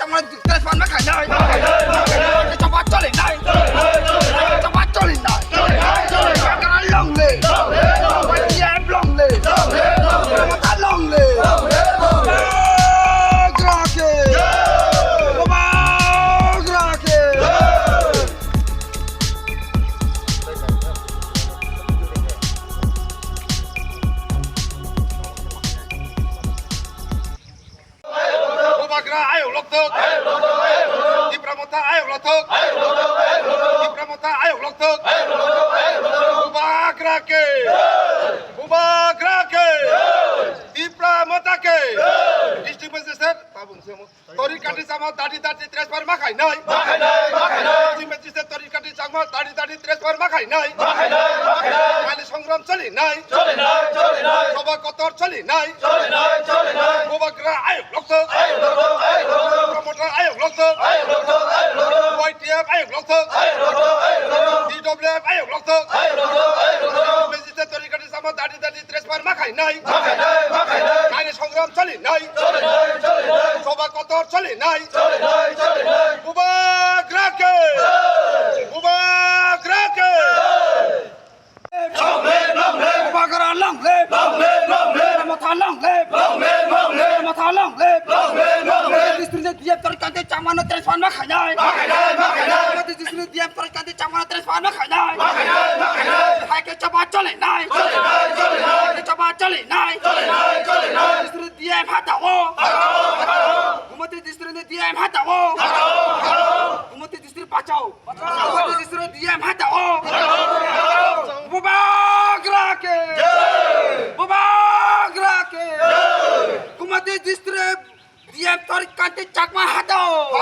চামড়া তেজপান মাখাই নাই চাপাত চলে নাই চাপাত চলে নাই লংলে লংলে লংলে গ্রাকে গ্রাকে ayo lotok di pramuka ayo lotok di pramuka ayo lotok bubagrake di pramuka ke district magistrate tabung semu tori kati sama tadi transfer makai nai district magistrate tori kati sama tadi transfer makai nai kali সংগ্রাম চলি নাই সভা কতর চলি নাই বুবাগ্রা আyo lotok promoter ayo lotok YTF ayo lotok DWF ayo lotok magistrate tori kati sama tadi transfer makai nai kali সংগ্রাম চলি নাই সভা কতর চলি নাই বুবাগ্রাকে বুবাগ্রা লংলে মাথা লংলে district dia terkait caman transfer makanya district dia terkait caman transfer makanya hai ke cepat chole nai cepat chole nai district dia hatawo umat district dia hatawo umat district bacau umat district dia hatawo bubagrake umat district dia tarik kanti cakma hatau.